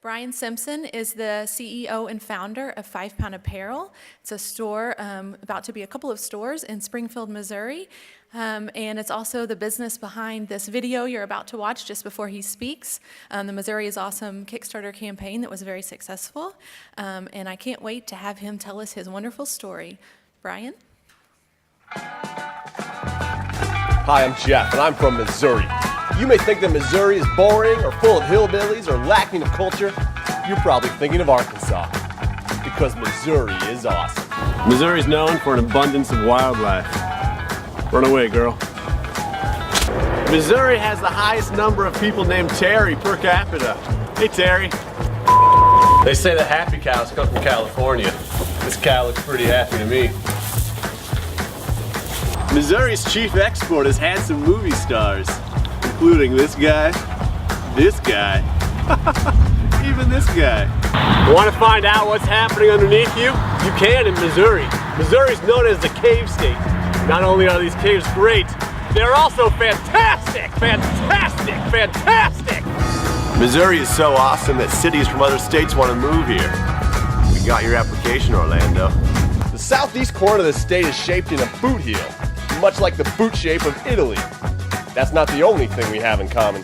Bryan Simpson is the CEO and founder of 5 Pound Apparel. It's a store, about to be a couple of stores in Springfield, Missouri. And it's also the business behind this video you're about to watch just before he speaks. The Missouri is Awesome Kickstarter campaign that was very successful. And I can't wait to have him tell us his wonderful story. Bryan? Hi, I'm Jeff, and I'm from Missouri. You may think that Missouri is boring or full of hillbillies or lacking of culture. You're probably thinking of Arkansas, because Missouri is awesome. Missouri's known for an abundance of wildlife. Run away, girl. Missouri has the highest number of people named Terry per capita. Hey, Terry. They say the happy cows come from California. This cow looks pretty happy to me. Missouri's chief export has had some movie stars, including this guy, even this guy. Want to find out what's happening underneath you? You can in Missouri. Missouri's known as the cave state. Not only are these caves great, they're also fantastic, fantastic, fantastic. Missouri is so awesome that cities from other states want to move here. We got your application, Orlando. The southeast corner of the state is shaped in a boot heel, much like the boot shape of Italy. That's not the only thing we have in common.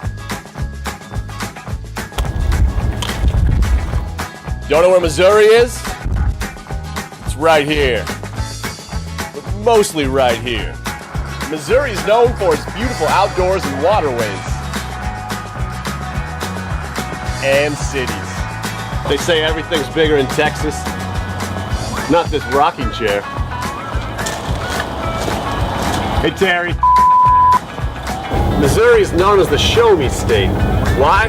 Don't know where Missouri is? It's right here. But mostly right here. Missouri is known for its beautiful outdoors and waterways. And cities. They say everything's bigger in Texas. Not this rocking chair. Hey, Terry. Missouri is known as the show-me state. Why?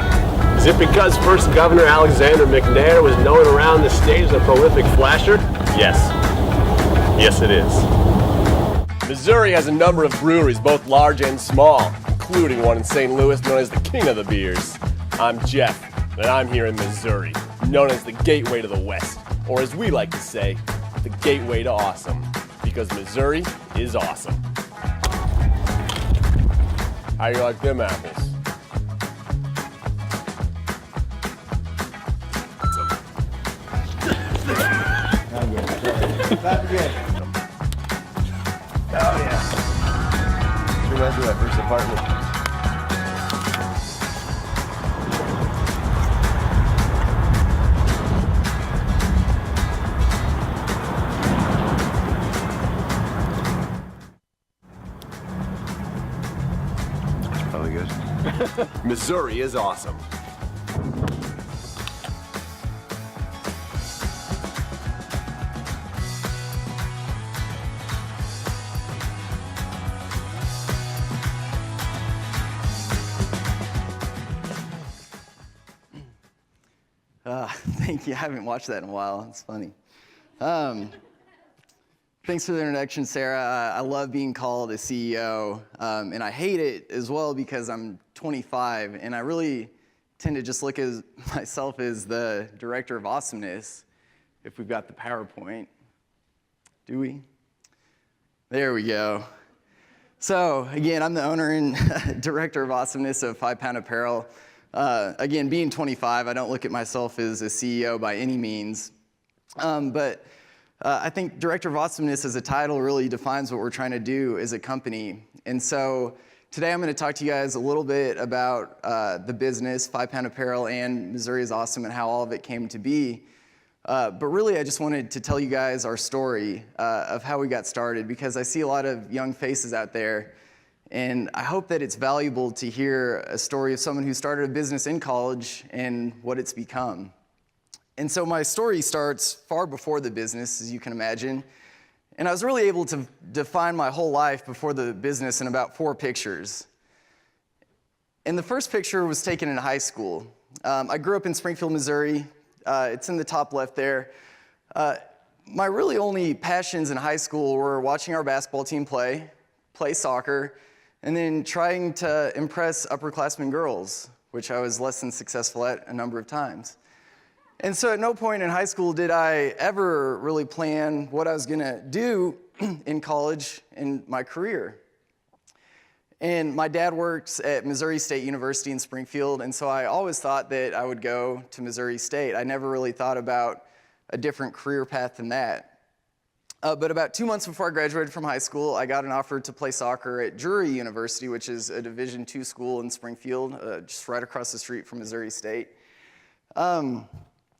Is it because first Governor Alexander McNair was known around the state as a prolific flasher? Yes. Yes, it is. Missouri has a number of breweries, both large and small, including one in St. Louis known as the King of the Beers. I'm Jeff, and I'm here in Missouri, known as the Gateway to the West, or as we like to say, the Gateway to Awesome, because Missouri is awesome. How you like them apples? Not good. Oh yeah. Reminds me of my first apartment. Probably good. Missouri is awesome. Thank you. I haven't watched that in a while. It's funny. Thanks for the introduction, Sarah. I love being called a CEO, and I hate it as well because I'm 25, and I really tend to just look at myself as the director of awesomeness, if we've got the PowerPoint. Do we? There we go. So, again, I'm the owner and director of awesomeness of 5 Pound Apparel. Again, being 25, I don't look at myself as a CEO by any means, but I think Director of Awesomeness as a title really defines what we're trying to do as a company. And so today I'm going to talk to you guys a little bit about the business, 5 Pound Apparel, and Missouri is Awesome and how all of it came to be. But really, I just wanted to tell you guys our story of how we got started, because I see a lot of young faces out there, and I hope that it's valuable to hear a story of someone who started a business in college and what it's become. And so my story starts far before the business, as you can imagine. And I was really able to define my whole life before the business in about 4 pictures. And the first picture was taken in high school. I grew up in Springfield, Missouri. It's in the top left there. My really only passions in high school were watching our basketball team play soccer, and then trying to impress upperclassmen girls, which I was less than successful at a number of times. And so at no point in high school did I ever really plan what I was going to do in college in my career. And my dad works at Missouri State University in Springfield, and so I always thought that I would go to Missouri State. I never really thought about a different career path than that. But about 2 months before I graduated from high school, I got an offer to play soccer at Drury University, which is a Division II school in Springfield, just right across the street from Missouri State. And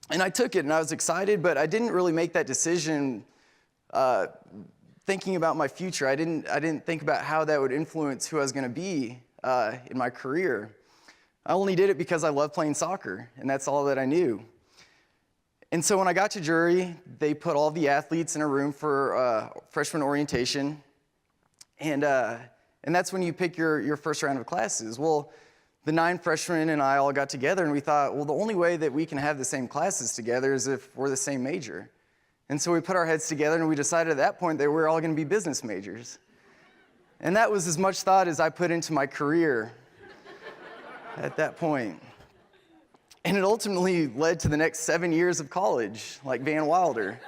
I took it, and I was excited, but I didn't really make that decision thinking about my future. I didn't think about how that would influence who I was going to be in my career. I only did it because I loved playing soccer, and that's all that I knew. And so when I got to Drury, they put all the athletes in a room for freshman orientation, and that's when you pick your first round of classes. Well, the 9 freshmen and I all got together, and we thought, well, the only way that we can have the same classes together is if we're the same major. And so we put our heads together, and we decided at that point that we were all going to be business majors. And that was as much thought as I put into my career at that point. And it ultimately led to the next 7 years of college, like Van Wilder.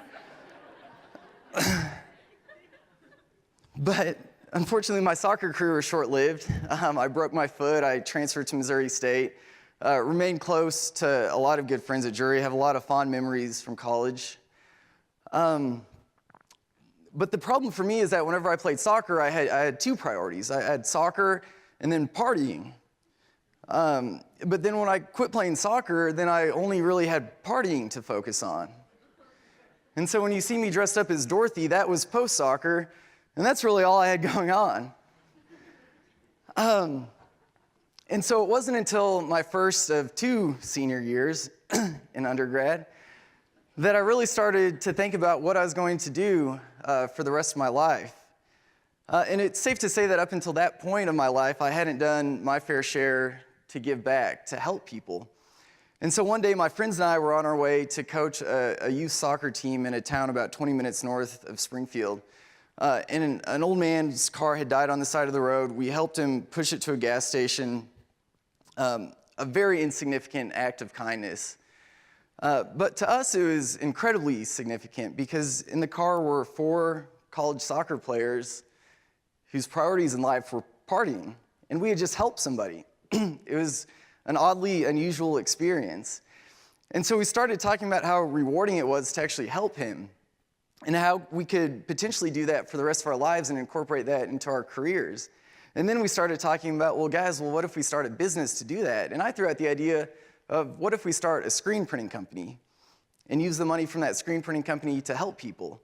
But unfortunately, my soccer career was short-lived. I broke my foot. I transferred to Missouri State. Remained close to a lot of good friends at Drury. Have a lot of fond memories from college. But the problem for me is that whenever I played soccer, I had 2 priorities. I had soccer and then partying. But then when I quit playing soccer, then I only really had partying to focus on. And so when you see me dressed up as Dorothy, that was post-soccer, and that's really all I had going on. And so it wasn't until my first of 2 senior years in undergrad that I really started to think about what I was going to do for the rest of my life. And it's safe to say that up until that point of my life, I hadn't done my fair share to give back, to help people. And so one day, my friends and I were on our way to coach a youth soccer team in a town about 20 minutes north of Springfield. And an old man's car had died on the side of the road. We helped him push it to a gas station, a very insignificant act of kindness. But to us, it was incredibly significant because in the car were 4 college soccer players whose priorities in life were partying, and we had just helped somebody. It was an oddly unusual experience. And so we started talking about how rewarding it was to actually help him and how we could potentially do that for the rest of our lives and incorporate that into our careers. And then we started talking about, well, guys, what if we start a business to do that? And I threw out the idea of what if we start a screen printing company and use the money from that screen printing company to help people?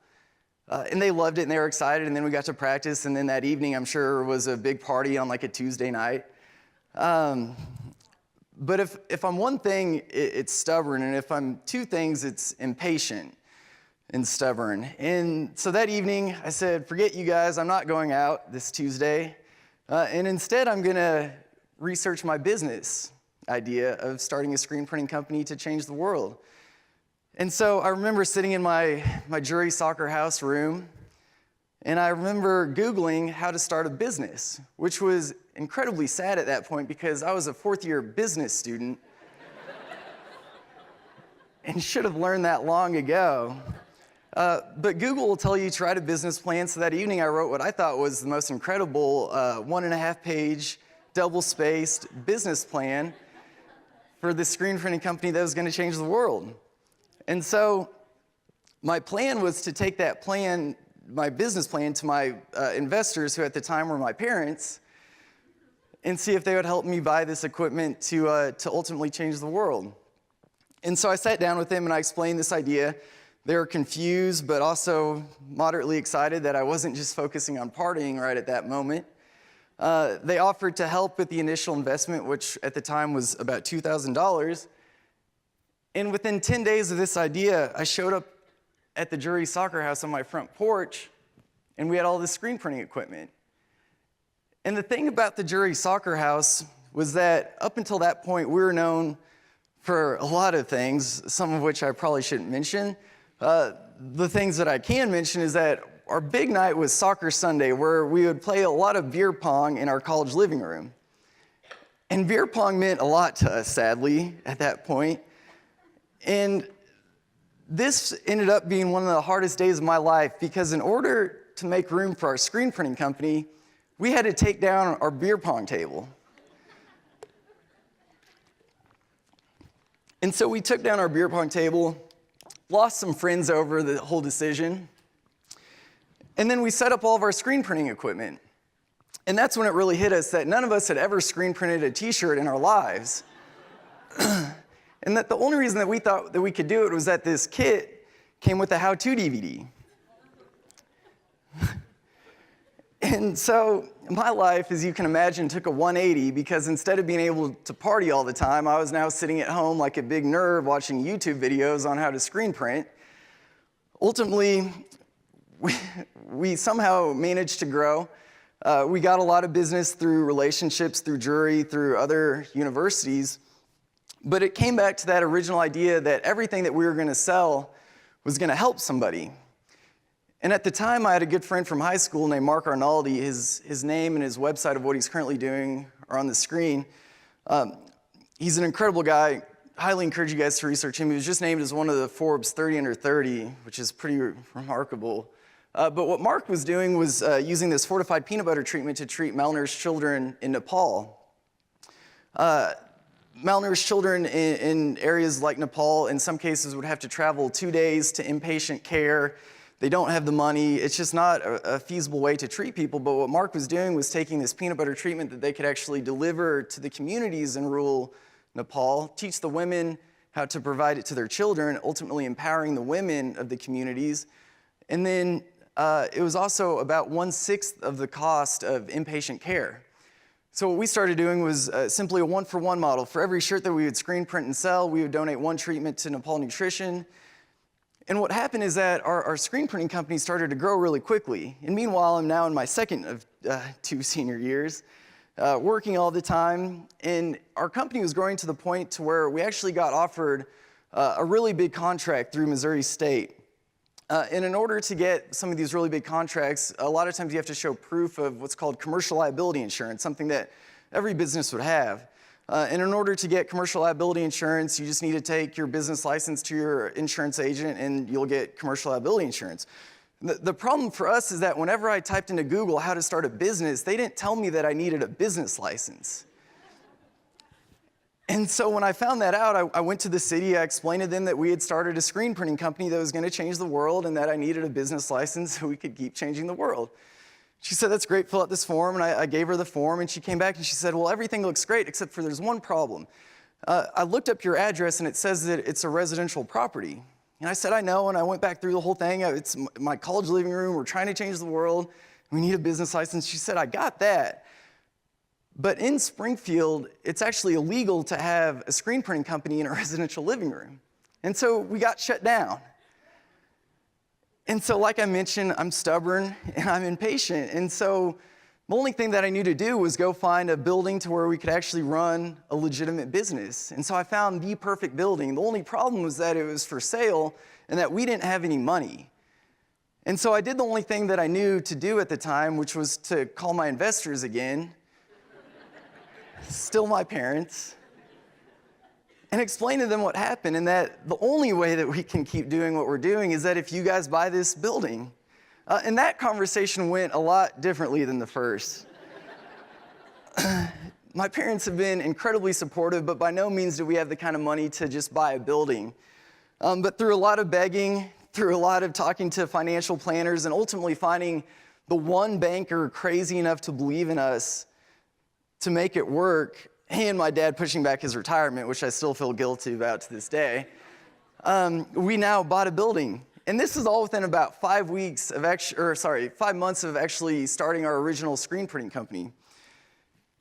And they loved it, and they were excited, and then we got to practice, and then that evening, I'm sure, was a big party on like a Tuesday night. But if I'm one thing, it's stubborn, and if I'm 2 things, it's impatient and stubborn. And so that evening, I said, forget you guys, I'm not going out this Tuesday, and instead I'm gonna research my business idea of starting a screen printing company to change the world. And so I remember sitting in my Drury soccer house room, and I remember Googling how to start a business, which was incredibly sad at that point because I was a 4th-year business student and should have learned that long ago. But Google will tell you to write a business plan, so that evening I wrote what I thought was the most incredible 1.5-page, double-spaced business plan for this screen printing company that was going to change the world. And so my plan was to take that plan, my business plan, to my investors, who at the time were my parents, and see if they would help me buy this equipment to ultimately change the world. And so I sat down with them and I explained this idea. They were confused, but also moderately excited that I wasn't just focusing on partying right at that moment. They offered to help with the initial investment, which at the time was about $2,000. And within 10 days of this idea, I showed up at the Drury soccer house on my front porch, and we had all this screen printing equipment. And the thing about the Drury soccer house was that up until that point, we were known for a lot of things, some of which I probably shouldn't mention. The things that I can mention is that our big night was Soccer Sunday, where we would play a lot of beer pong in our college living room. And beer pong meant a lot to us, sadly, at that point. And this ended up being one of the hardest days of my life because in order to make room for our screen printing company, we had to take down our beer pong table. And so we took down our beer pong table, lost some friends over the whole decision, and then we set up all of our screen printing equipment. And that's when it really hit us that none of us had ever screen printed a t-shirt in our lives. And that the only reason that we thought that we could do it was that this kit came with a how-to DVD. And so my life, as you can imagine, took a 180 because instead of being able to party all the time, I was now sitting at home like a big nerd watching YouTube videos on how to screen print. Ultimately, we somehow managed to grow. We got a lot of business through relationships, through jury, through other universities. But it came back to that original idea that everything that we were going to sell was going to help somebody. And at the time, I had a good friend from high school named Mark Arnaldi. His name and his website of what he's currently doing are on the screen. He's an incredible guy. Highly encourage you guys to research him. He was just named as one of the Forbes 30 under 30, which is pretty remarkable. But what Mark was doing was using this fortified peanut butter treatment to treat malnourished children in Nepal. Malnourished children in areas like Nepal, in some cases, would have to travel 2 days to inpatient care. They don't have the money. It's just not a feasible way to treat people. But what Mark was doing was taking this peanut butter treatment that they could actually deliver to the communities in rural Nepal, teach the women how to provide it to their children, ultimately empowering the women of the communities. And then it was also about 1/6 of the cost of inpatient care. So what we started doing was simply a one-for-one model. For every shirt that we would screen print and sell, we would donate one treatment to Nepal Nutrition. And what happened is that our screen printing company started to grow really quickly. And meanwhile, I'm now in my second of 2 senior years, working all the time. And our company was growing to the point to where we actually got offered a really big contract through Missouri State. And in order to get some of these really big contracts, a lot of times you have to show proof of what's called commercial liability insurance, something that every business would have. And in order to get commercial liability insurance, you just need to take your business license to your insurance agent and you'll get commercial liability insurance. The problem for us is that whenever I typed into Google how to start a business, they didn't tell me that I needed a business license. And so when I found that out, I went to the city, I explained to them that we had started a screen printing company that was going to change the world and that I needed a business license so we could keep changing the world. She said, that's great, fill out this form, and I gave her the form, and she came back and she said, well, everything looks great except for there's one problem. I looked up your address and it says that it's a residential property. And I said, I know, and I went back through the whole thing. It's my college living room, we're trying to change the world, we need a business license. She said, I got that. But in Springfield, it's actually illegal to have a screen printing company in a residential living room. And so we got shut down. And so like I mentioned, I'm stubborn and I'm impatient. And so the only thing that I knew to do was go find a building to where we could actually run a legitimate business. And so I found the perfect building. The only problem was that it was for sale and that we didn't have any money. And so I did the only thing that I knew to do at the time, which was to call my investors again, still my parents, and explain to them what happened and that the only way that we can keep doing what we're doing is that if you guys buy this building. And that conversation went a lot differently than the first. My parents have been incredibly supportive, but by no means do we have the kind of money to just buy a building. But through a lot of begging, through a lot of talking to financial planners, and ultimately finding the one banker crazy enough to believe in us to make it work, and my dad pushing back his retirement, which I still feel guilty about to this day, we now bought a building. And this is all within about 5 months of actually starting our original screen printing company.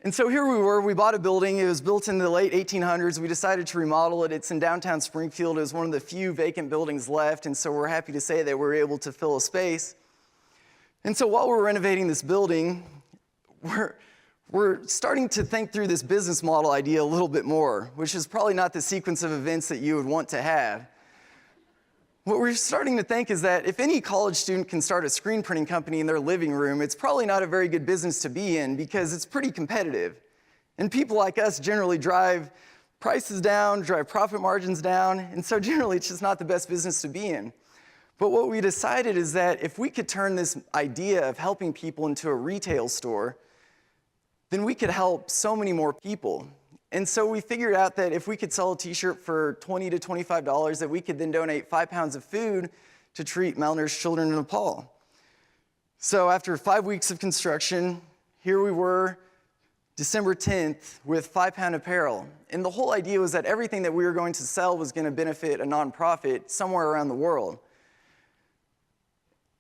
And so here we were, we bought a building. It was built in the late 1800s. We decided to remodel it. It's in downtown Springfield. It was one of the few vacant buildings left, and so we're happy to say that we were able to fill a space. And so while we're renovating this building, we're starting to think through this business model idea a little bit more, which is probably not the sequence of events that you would want to have. What we're starting to think is that if any college student can start a screen printing company in their living room, it's probably not a very good business to be in because it's pretty competitive. And people like us generally drive prices down, drive profit margins down, and so generally it's just not the best business to be in. But what we decided is that if we could turn this idea of helping people into a retail store, then we could help so many more people. And so we figured out that if we could sell a t-shirt for $20 to $25, that we could then donate 5 pounds of food to treat malnourished children in Nepal. So after 5 weeks of construction, here we were, December 10th, with 5-pound apparel. And the whole idea was that everything that we were going to sell was going to benefit a nonprofit somewhere around the world.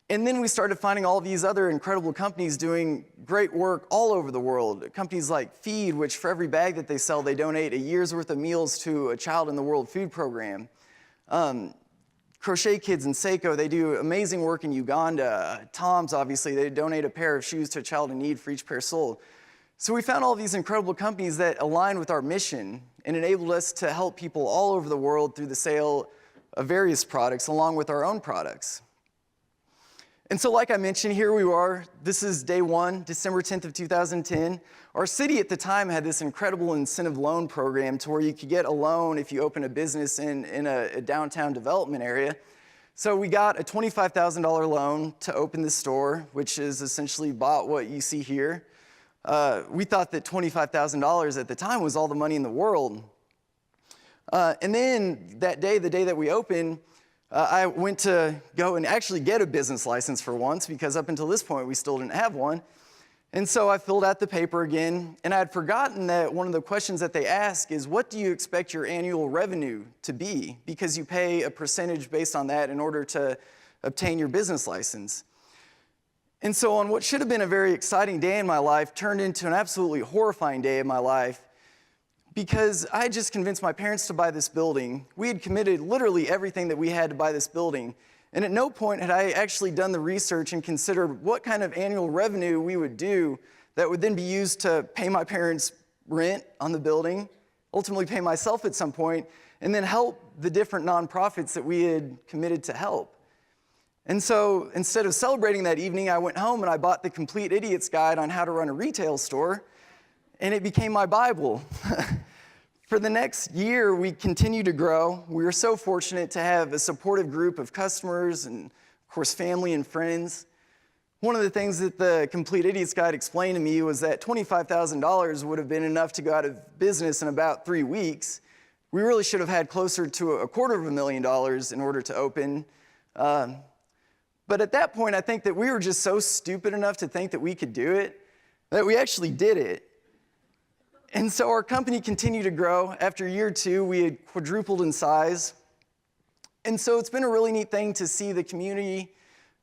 And then we started finding all these other incredible companies doing great work all over the world. Companies like Feed, which for every bag that they sell, they donate a year's worth of meals to a child in the World Food Program. Crochet Kids and Seiko, they do amazing work in Uganda. Tom's, obviously, they donate a pair of shoes to a child in need for each pair sold. So we found all these incredible companies that aligned with our mission and enabled us to help people all over the world through the sale of various products along with our own products. And so like I mentioned, here we are. This is day one, December 10th of 2010. Our city at the time had this incredible incentive loan program to where you could get a loan if you open a business in a downtown development area. So we got a $25,000 loan to open the store, which is essentially bought what you see here. We thought that $25,000 at the time was all the money in the world. And then that day, the day that we opened, I went to go and actually get a business license for once, because up until this point, we still didn't have one. And so I filled out the paper again, and I had forgotten that one of the questions that they ask is, what do you expect your annual revenue to be? Because you pay a percentage based on that in order to obtain your business license. And so on what should have been a very exciting day in my life turned into an absolutely horrifying day in my life, because I had just convinced my parents to buy this building. We had committed literally everything that we had to buy this building. And at no point had I actually done the research and considered what kind of annual revenue we would do that would then be used to pay my parents' rent on the building, ultimately pay myself at some point, and then help the different nonprofits that we had committed to help. And so instead of celebrating that evening, I went home and I bought the Complete Idiot's Guide on how to run a retail store, and it became my Bible. For the next year, we continued to grow. We were so fortunate to have a supportive group of customers and, of course, family and friends. One of the things that the Complete Idiot's Guide explained to me was that $25,000 would have been enough to go out of business in about 3 weeks. We really should have had closer to $250,000 in order to open. But at that point, I think that we were just so stupid enough to think that we could do it, that we actually did it. And so our company continued to grow. After year 2, we had quadrupled in size. And so it's been a really neat thing to see the community,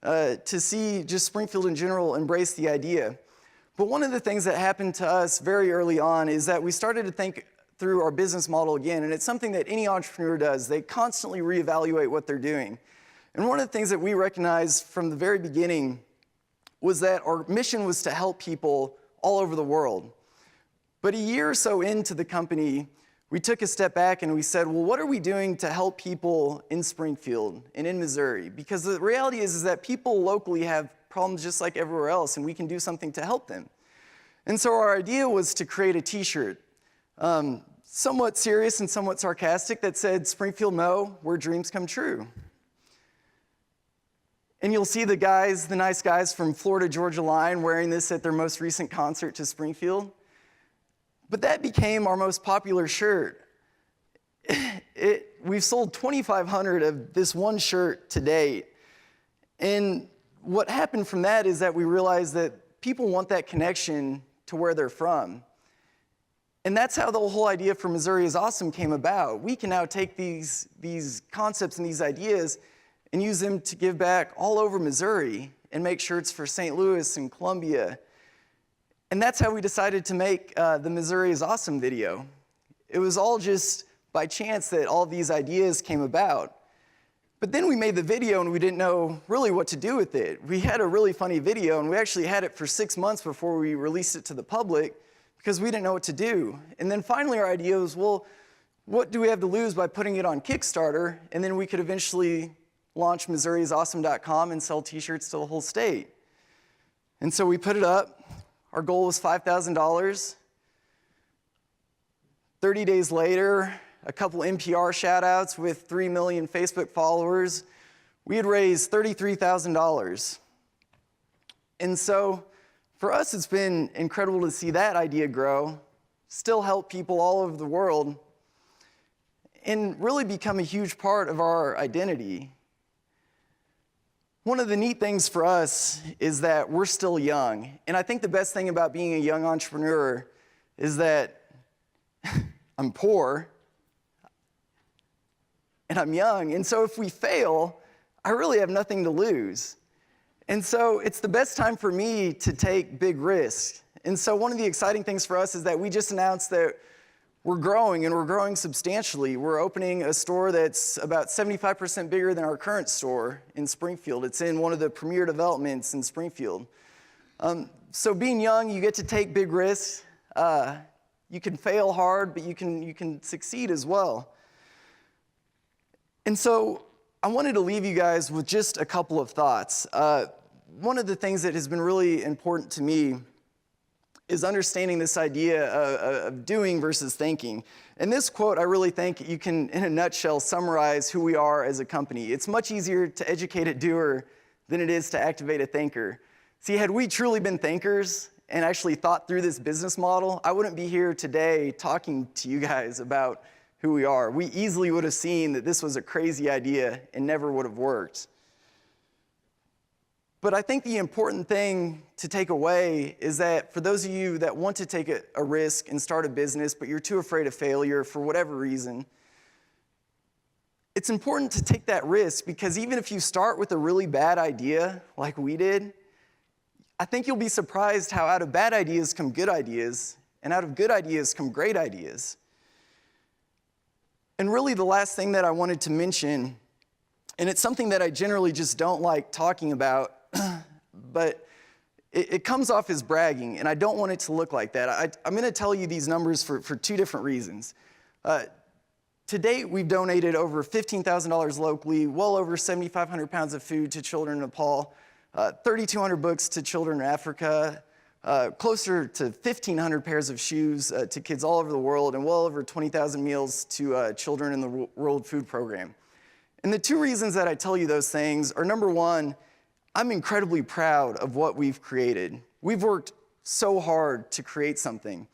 to see just Springfield in general embrace the idea. But one of the things that happened to us very early on is that we started to think through our business model again, and it's something that any entrepreneur does. They constantly reevaluate what they're doing. And one of the things that we recognized from the very beginning was that our mission was to help people all over the world. But a year or so into the company, we took a step back and we said, well, what are we doing to help people in Springfield and in Missouri? Because the reality is that people locally have problems just like everywhere else, and we can do something to help them. And so our idea was to create a t-shirt, somewhat serious and somewhat sarcastic, that said, Springfield Mo, where dreams come true. And you'll see the guys, the nice guys from Florida Georgia Line wearing this at their most recent concert to Springfield. But that became our most popular shirt. We've sold 2,500 of this one shirt to date. And what happened from that is that we realized that people want that connection to where they're from. And that's how the whole idea for Missouri is Awesome came about. We can now take these concepts and these ideas and use them to give back all over Missouri and make shirts for St. Louis and Columbia. And that's how we decided to make the Missouri is Awesome video. It was all just by chance that all these ideas came about. But then we made the video and we didn't know really what to do with it. We had a really funny video, and we actually had it for 6 months before we released it to the public because we didn't know what to do. And then finally our idea was, well, what do we have to lose by putting it on Kickstarter? And then we could eventually launch MissouriIsAwesome.com and sell t-shirts to the whole state. And so we put it up. Our goal was $5,000. 30 days later, a couple NPR shout-outs with 3 million Facebook followers, we had raised $33,000. And so for us, it's been incredible to see that idea grow, still help people all over the world, and really become a huge part of our identity. One of the neat things for us is that we're still young. And I think the best thing about being a young entrepreneur is that I'm poor and I'm young. And so if we fail, I really have nothing to lose. And so it's the best time for me to take big risks. And so one of the exciting things for us is that we just announced that we're growing, and we're growing substantially. We're opening a store that's about 75% bigger than our current store in Springfield. It's in one of the premier developments in Springfield. So being young, you get to take big risks. You can fail hard, but you can succeed as well. And so I wanted to leave you guys with just a couple of thoughts. One of the things that has been really important to me is understanding this idea of doing versus thinking. And this quote, I really think you can, in a nutshell, summarize who we are as a company. It's much easier to educate a doer than it is to activate a thinker. See, had we truly been thinkers and actually thought through this business model, I wouldn't be here today talking to you guys about who we are. We easily would have seen that this was a crazy idea and never would have worked. But I think the important thing to take away is that for those of you that want to take a risk and start a business, but you're too afraid of failure for whatever reason, it's important to take that risk, because even if you start with a really bad idea like we did, I think you'll be surprised how out of bad ideas come good ideas, and out of good ideas come great ideas. And really the last thing that I wanted to mention, and it's something that I generally just don't like talking about, but it comes off as bragging, and I don't want it to look like that. I'm going to tell you these numbers for two different reasons. To date, we've donated over $15,000 locally, well over 7,500 pounds of food to children in Nepal, 3,200 books to children in Africa, closer to 1,500 pairs of shoes to kids all over the world, and well over 20,000 meals to children in the World Food Program. And the two reasons that I tell you those things are, number one, I'm incredibly proud of what we've created. We've worked so hard to create something.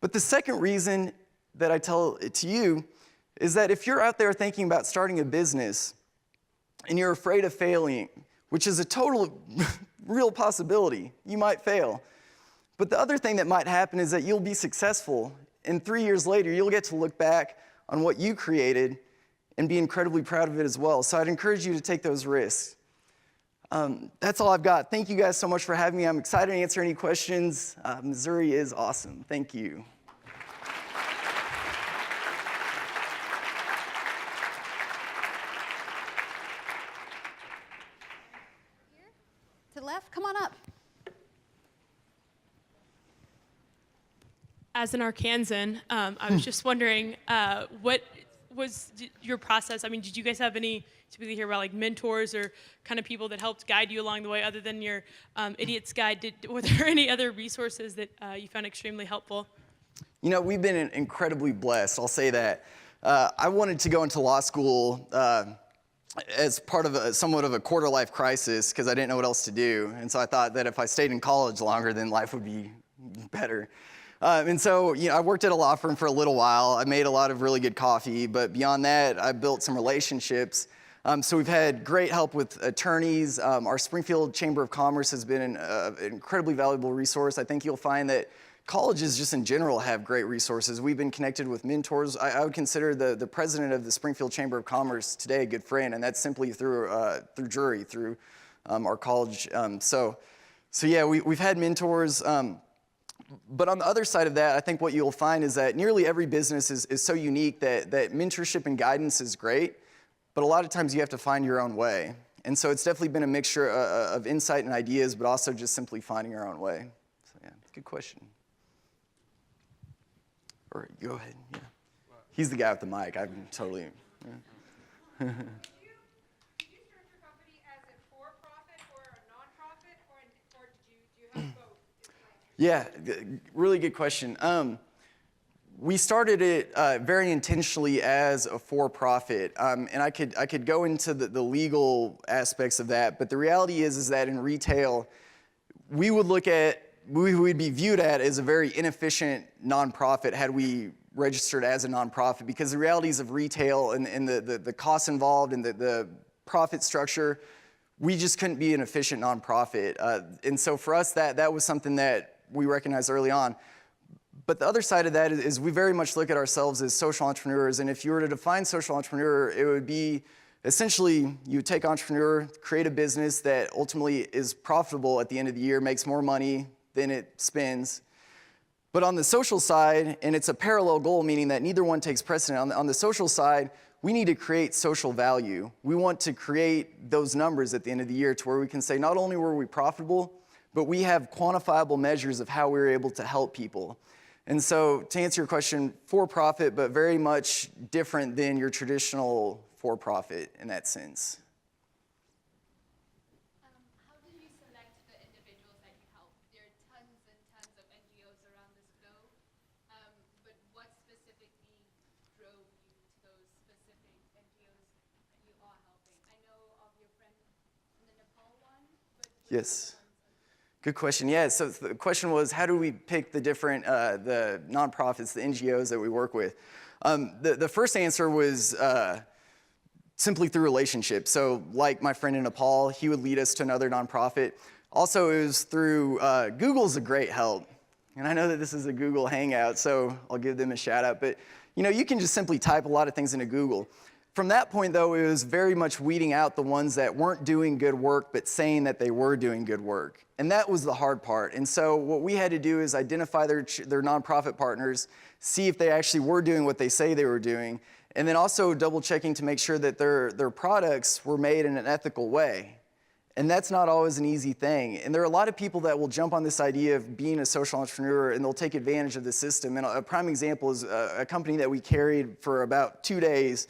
But the second reason that I tell it to you is that if you're out there thinking about starting a business and you're afraid of failing, which is a total real possibility, you might fail. But the other thing that might happen is that you'll be successful, and 3 years later, you'll get to look back on what you created and be incredibly proud of it as well. So I'd encourage you to take those risks. That's all I've got. Thank you guys so much for having me. I'm excited to answer any questions. Missouri is awesome. Thank you. To the left, come on up. As an Arkansan, I was just wondering, what was your process? I mean, did you guys have any, typically hear about like mentors or kind of people that helped guide you along the way other than your Idiot's Guide? Were there any other resources that you found extremely helpful? You know, we've been incredibly blessed, I'll say that. I wanted to go into law school as part of somewhat of a quarter-life crisis because I didn't know what else to do. And so I thought that if I stayed in college longer, then life would be better. And so, you know, I worked at a law firm for a little while. I made a lot of really good coffee, but beyond that, I built some relationships. So we've had great help with attorneys. Our Springfield Chamber of Commerce has been an incredibly valuable resource. I think you'll find that colleges just in general have great resources. We've been connected with mentors. I would consider the president of the Springfield Chamber of Commerce today a good friend, and that's simply through jury, through our college. So yeah, we've had mentors. But on the other side of that, I think what you'll find is that nearly every business is so unique that mentorship and guidance is great, but a lot of times you have to find your own way. And so it's definitely been a mixture of insight and ideas, but also just simply finding your own way. So yeah, it's a good question. Or go ahead, yeah. He's the guy with the mic. I'm totally. Yeah. Did you start your company as a for-profit or a non-profit, or do you have both? Yeah, really good question. We started it very intentionally as a for-profit, and I could go into the legal aspects of that, but the reality is that in retail, we would look at would be viewed at as a very inefficient nonprofit had we registered as a nonprofit, because the realities of retail and the costs involved and the profit structure, we just couldn't be an efficient nonprofit. And so for us, that was something that we recognized early on. But the other side of that is we very much look at ourselves as social entrepreneurs. And if you were to define social entrepreneur, it would be essentially you take entrepreneur, create a business that ultimately is profitable at the end of the year, makes more money than it spends. But on the social side, and it's a parallel goal, meaning that neither one takes precedent. On the social side, we need to create social value. We want to create those numbers at the end of the year to where we can say not only were we profitable, but we have quantifiable measures of how we were able to help people. And so to answer your question, for-profit, but very much different than your traditional for-profit in that sense. How do you select the individuals that you help? There are tons and tons of NGOs around this globe, but what specifically drove you to those specific NGOs that you are helping? I know of your friend in the Nepal one, but Yes. Good question. Yeah, so the question was, how do we pick the different the nonprofits, the NGOs that we work with? The first answer was simply through relationships. So like my friend in Nepal, he would lead us to another nonprofit. Also, it was through, Google's a great help. And I know that this is a Google Hangout, so I'll give them a shout out. But you can just simply type a lot of things into Google. From that point, though, it was very much weeding out the ones that weren't doing good work, but saying that they were doing good work. And that was the hard part. And so what we had to do is identify their nonprofit partners, see if they actually were doing what they say they were doing, and then also double checking to make sure that their products were made in an ethical way. And that's not always an easy thing. And there are a lot of people that will jump on this idea of being a social entrepreneur and they'll take advantage of the system. And a prime example is a company that we carried for about 2 days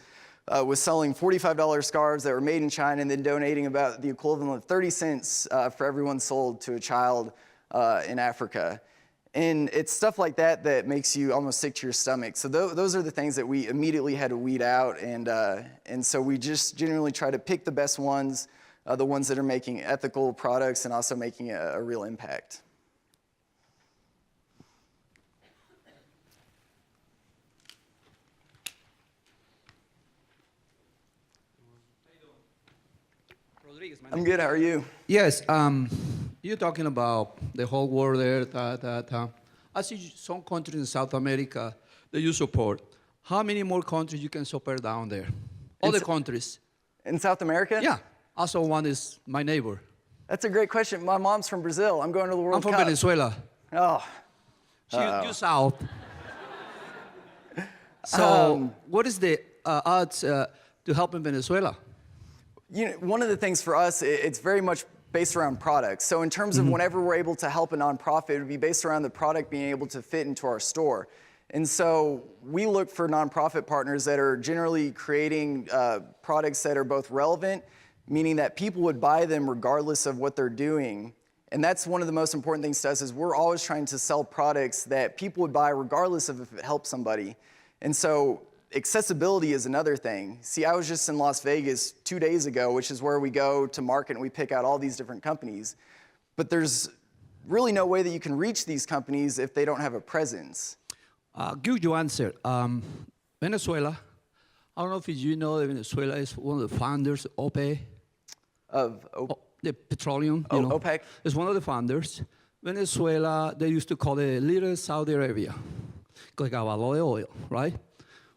was selling $45 scarves that were made in China and then donating about the equivalent of 30 cents for every one sold to a child in Africa. And it's stuff like that that makes you almost sick to your stomach. So those are the things that we immediately had to weed out. And so we just generally try to pick the best ones, the ones that are making ethical products and also making a real impact. I'm good, how are you? Yes, you're talking about the whole world there. I see some countries in South America that you support. How many more countries you can support down there? Other countries? In South America? Yeah. Also one is my neighbor. That's a great question. My mom's from Brazil. I'm going to the World Cup. I'm from Venezuela. Oh. You south. So what is the odds to help in Venezuela? One of the things for us, it's very much based around products. So in terms of whenever we're able to help a nonprofit, it would be based around the product being able to fit into our store. And so we look for nonprofit partners that are generally creating products that are both relevant, meaning that people would buy them regardless of what they're doing. And that's one of the most important things to us is we're always trying to sell products that people would buy regardless of if it helps somebody. And so accessibility is another thing. See, I was just in Las Vegas 2 days ago, which is where we go to market and we pick out all these different companies. But there's really no way that you can reach these companies if they don't have a presence. Good you answer. Venezuela, I don't know if you know that Venezuela is one of the founders of OPEC. The petroleum, OPEC? It's one of the founders. Venezuela, they used to call it Little Saudi Arabia, because caballo de oil, right?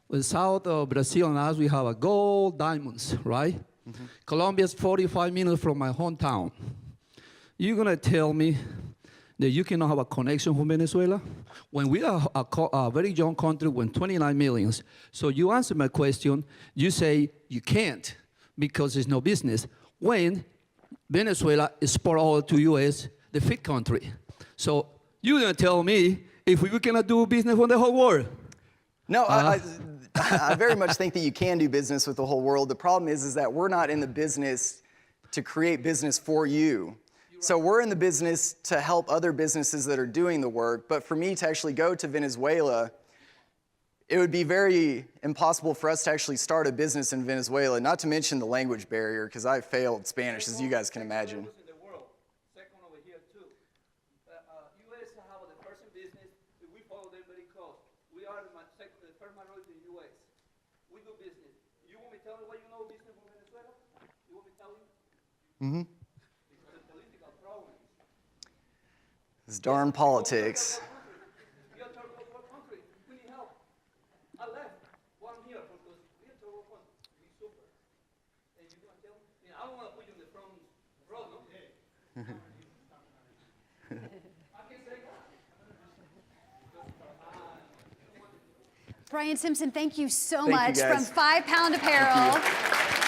With south of Brazil and us, we have a gold, diamonds, right? Colombia is 45 minutes from my hometown. You're gonna tell me that you cannot have a connection with Venezuela? When we are a very young country with 29 million. So you answer my question, you say you can't because it's no business. When Venezuela export oil to US, the fifth country. So you're gonna tell me if we cannot do business with the whole world? No, I very much think that you can do business with the whole world. The problem is that we're not in the business to create business for you. So we're in the business to help other businesses that are doing the work. But for me to actually go to Venezuela, it would be very impossible for us to actually start a business in Venezuela, not to mention the language barrier, because I failed Spanish, as you guys can imagine. we do business. You want me to tell you what you know business from Venezuela? You want me to tell you? Mm-hmm. It's a political problem. It's darn politics. We are third world country. We need help. I left. Well, I'm here because we are third world country. We super. And you're going to tell me? Yeah, I don't want to put you in the front row, no? I can say that. Bryan Simpson, thank you so Thank you, much from guys. 5 Pound Apparel.